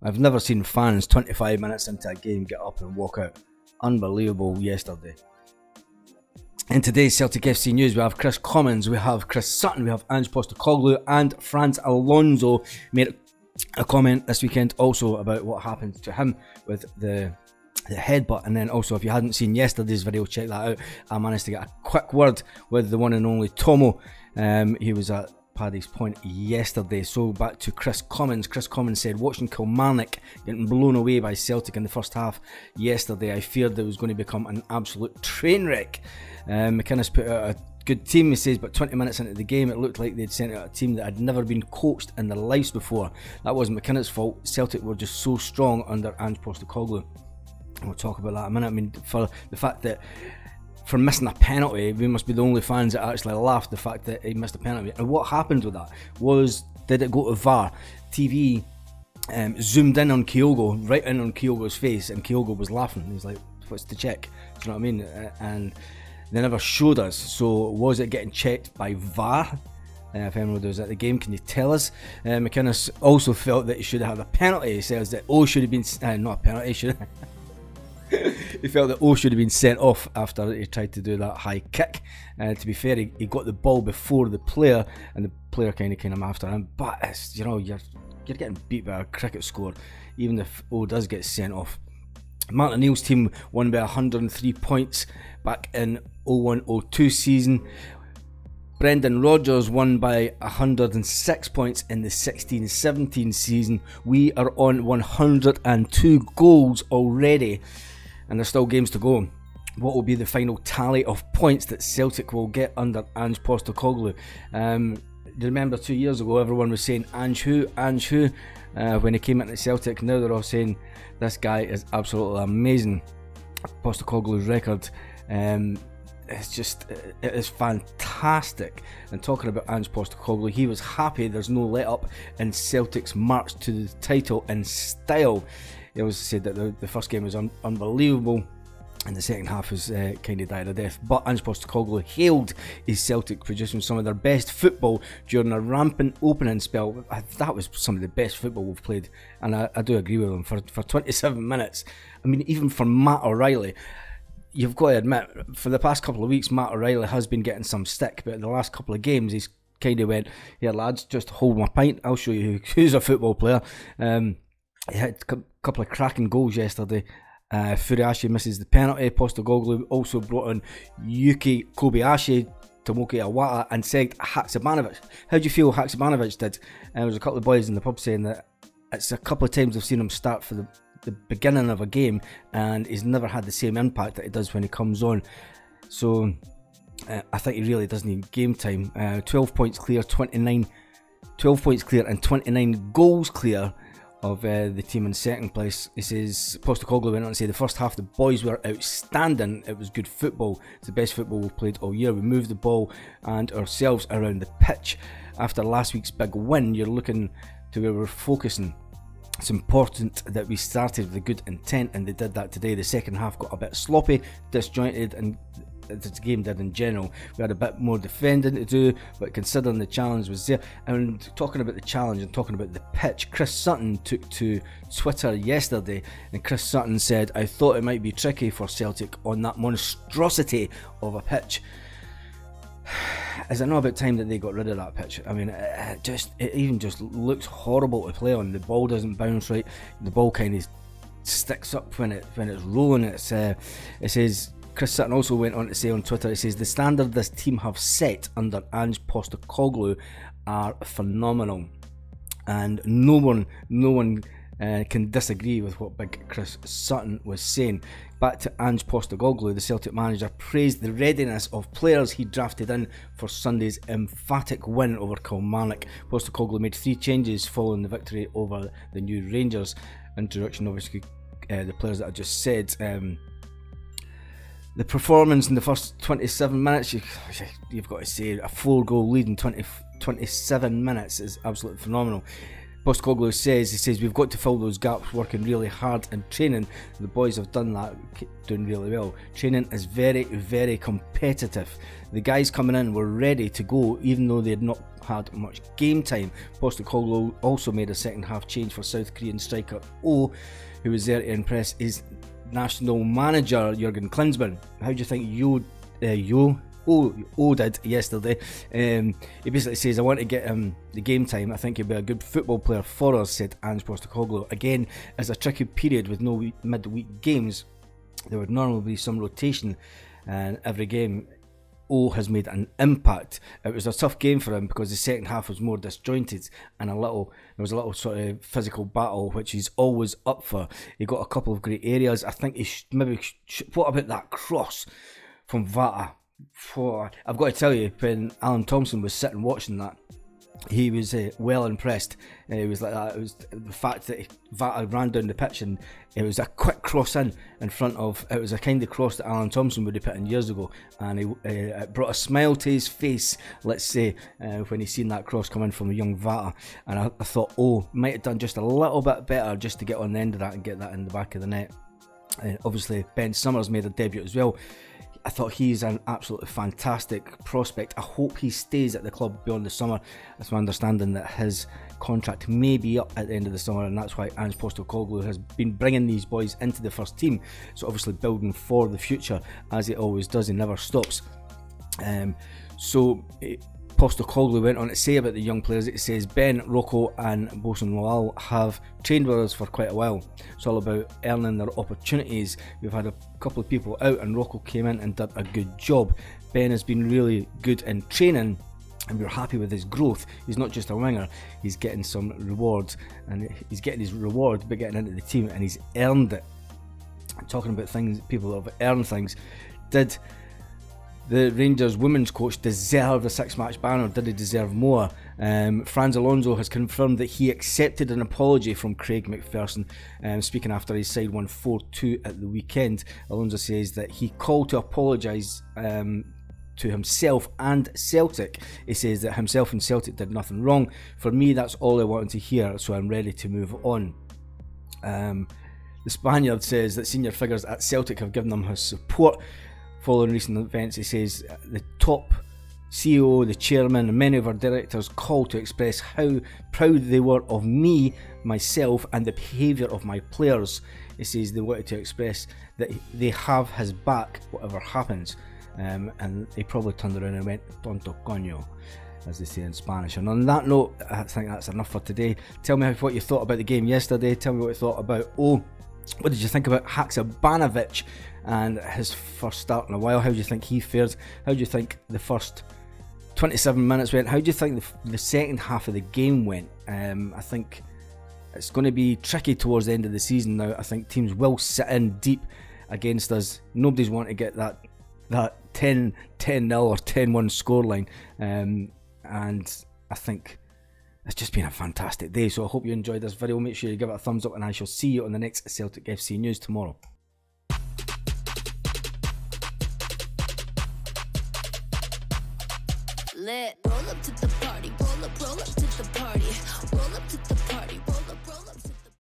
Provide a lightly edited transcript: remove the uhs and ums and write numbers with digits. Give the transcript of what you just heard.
I've never seen fans 25 minutes into a game get up and walk out. Unbelievable yesterday. In today's Celtic FC news, we have Chris Commons, we have Chris Sutton, we have Ange Postecoglou, and Franz Alonso made a comment this weekend also about what happened to him with the headbutt. And then also, if you hadn't seen yesterday's video, check that out. I managed to get a quick word with the one and only Tomo. He was at Paddy's Point yesterday. So back to Chris Commons. Chris Commons said, watching Kilmarnock getting blown away by Celtic in the first half yesterday, I feared it was going to become an absolute train wreck. McInnes put out a good team, he says, but 20 minutes into the game it looked like they'd sent out a team that had never been coached in their lives before. That wasn't McInnes' fault. Celtic were just so strong under Ange Postecoglou. We'll talk about that in a minute. I mean, for the fact that for missing a penalty, we must be the only fans that actually laughed the fact that he missed a penalty. And what happened with that was, did it go to VAR? TV zoomed in on Kyogo, right in on Kyogo's face, and Kyogo was laughing. He's like, what's the check? Do you know what I mean? And they never showed us. So was it getting checked by VAR? If anyone was at the game, can you tell us? McInnes also felt that he should have had a penalty. He says that O should have been, not a penalty, he felt that O should have been sent off after he tried to do that high kick. To be fair, he got the ball before the player, and the player kind of came after him. But it's, you know, you're getting beat by a cricket score, even if O does get sent off. Martin O'Neill's team won by 103 points back in 01-02 season. Brendan Rodgers won by 106 points in the 16-17 season. We are on 102 goals already, and there's still games to go. What will be the final tally of points that Celtic will get under Ange Postecoglou? Do you remember 2 years ago everyone was saying Ange who, when he came into Celtic? Now they're all saying this guy is absolutely amazing. Postecoglou's record, it is fantastic. And talking about Ange Postecoglou, he was happy there's no let up in Celtic's march to the title in style. He always said that the first game was unbelievable, and the second half was kind of died a death. But Ange Postecoglou hailed his Celtic producing some of their best football during a rampant opening spell. That was some of the best football we've played, and I do agree with him. For 27 minutes, I mean, even for Matt O'Reilly, you've got to admit, for the past couple of weeks, Matt O'Reilly has been getting some stick, but in the last couple of games, he's kind of went, "Here, lads, just hold my pint. I'll show you who's a football player." He had a couple of cracking goals yesterday. Furuhashi misses the penalty. Postecoglou also brought on Yuki Kobayashi, Tomoki Awata, and said Haksabanovic. How do you feel Haksabanovic did? There was a couple of boys in the pub saying that it's a couple of times I've seen him start for the beginning of a game, and he's never had the same impact that he does when he comes on. So I think he really does need game time. 12 points clear, 12 points clear, and 29 goals clear of the team in second place. He says, Postecoglou went on to say, the first half the boys were outstanding. It was good football. It's the best football we've played all year. We moved the ball and ourselves around the pitch. After last week's big win, you're looking to where we're focusing. It's important that we started with a good intent, and they did that today. The second half got a bit sloppy, disjointed, and the game did in general. We had a bit more defending to do, but considering the challenge was there. And talking about the challenge and talking about the pitch, Chris Sutton took to Twitter yesterday, and Chris Sutton said, I thought it might be tricky for Celtic on that monstrosity of a pitch. Is it not about time that they got rid of that pitch? I mean, it even just looks horrible to play on. The ball doesn't bounce right. The ball kind of sticks up when it's rolling. It says, Chris Sutton also went on to say on Twitter, he says, the standard this team have set under Ange Postecoglou are phenomenal. And no one can disagree with what big Chris Sutton was saying. Back to Ange Postecoglou, the Celtic manager praised the readiness of players he drafted in for Sunday's emphatic win over Kilmarnock. Postecoglou made 3 changes following the victory over the new Rangers. Introduction, obviously, the players that I just said. The performance in the first 27 minutes, you've got to say, a 4-goal lead in 27 minutes is absolutely phenomenal. Postecoglou says, we've got to fill those gaps, working really hard in training. The boys have done that, doing really well. Training is very, very competitive. The guys coming in were ready to go, even though they had not had much game time. Postecoglou also made a second half change for South Korean striker O, who was there to impress his national manager Jurgen Klinsmann. How do you think O did yesterday? He basically says, I want to get him the game time. I think he'll be a good football player for us, said Ange Postecoglou. Again, as a tricky period with no midweek games, there would normally be some rotation, and every game O has made an impact. It was a tough game for him because the second half was more disjointed and there was a little sort of physical battle, which he's always up for. He got a couple of great areas. I think he what about that cross from Vata? I've got to tell you, when Alan Thompson was sitting watching that, he was well impressed. It was like that. It was the fact that Vata ran down the pitch and it was a quick cross in front of. It was a kind of cross that Alan Thompson would have put in years ago, and it brought a smile to his face, let's say, when he seen that cross come in from a young Vata. And I thought, oh, might have done just a little bit better just to get on the end of that and get that in the back of the net. And obviously, Ben Summers made a debut as well. I thought he's an absolutely fantastic prospect. I hope he stays at the club beyond the summer. It's my understanding that his contract may be up at the end of the summer, and that's why Ange Postecoglou has been bringing these boys into the first team. So obviously building for the future, as he always does. He never stops. Postecoglou went on to say about the young players. It says, Ben, Rocco and Bosun Lawal have trained with us for quite a while. It's all about earning their opportunities. We've had a couple of people out and Rocco came in and did a good job. Ben has been really good in training and we're happy with his growth. He's not just a winger, he's getting some rewards, and he's getting his reward by getting into the team, and he's earned it. Talking about things, people that have earned things, did the Rangers women's coach deserve a 6-match ban, or did he deserve more? Franz Alonso has confirmed that he accepted an apology from Craig McPherson, speaking after his side won 4-2 at the weekend. Alonso says that he called to apologise to himself and Celtic. He says that himself and Celtic did nothing wrong. For me, that's all I wanted to hear, so I'm ready to move on. The Spaniard says that senior figures at Celtic have given them his support following recent events. He says the top CEO, the chairman and many of our directors called to express how proud they were of me, myself and the behaviour of my players. He says they wanted to express that they have his back whatever happens, and they probably turned around and went tonto coño, as they say in Spanish. And on that note, I think that's enough for today. Tell me what you thought about the game yesterday. Tell me what you thought about what did you think about Haksabanovic and his first start in a while? How do you think he fared? How do you think the first 27 minutes went? How do you think the second half of the game went? I think it's going to be tricky towards the end of the season now. I think teams will sit in deep against us. Nobody's wanting to get that 10-0 or 10-1 scoreline, and I think it's just been a fantastic day. So I hope you enjoyed this video. Make sure you give it a thumbs up, and I shall see you on the next Celtic FC News tomorrow. Roll up to the party, roll up to the party, roll up to the party.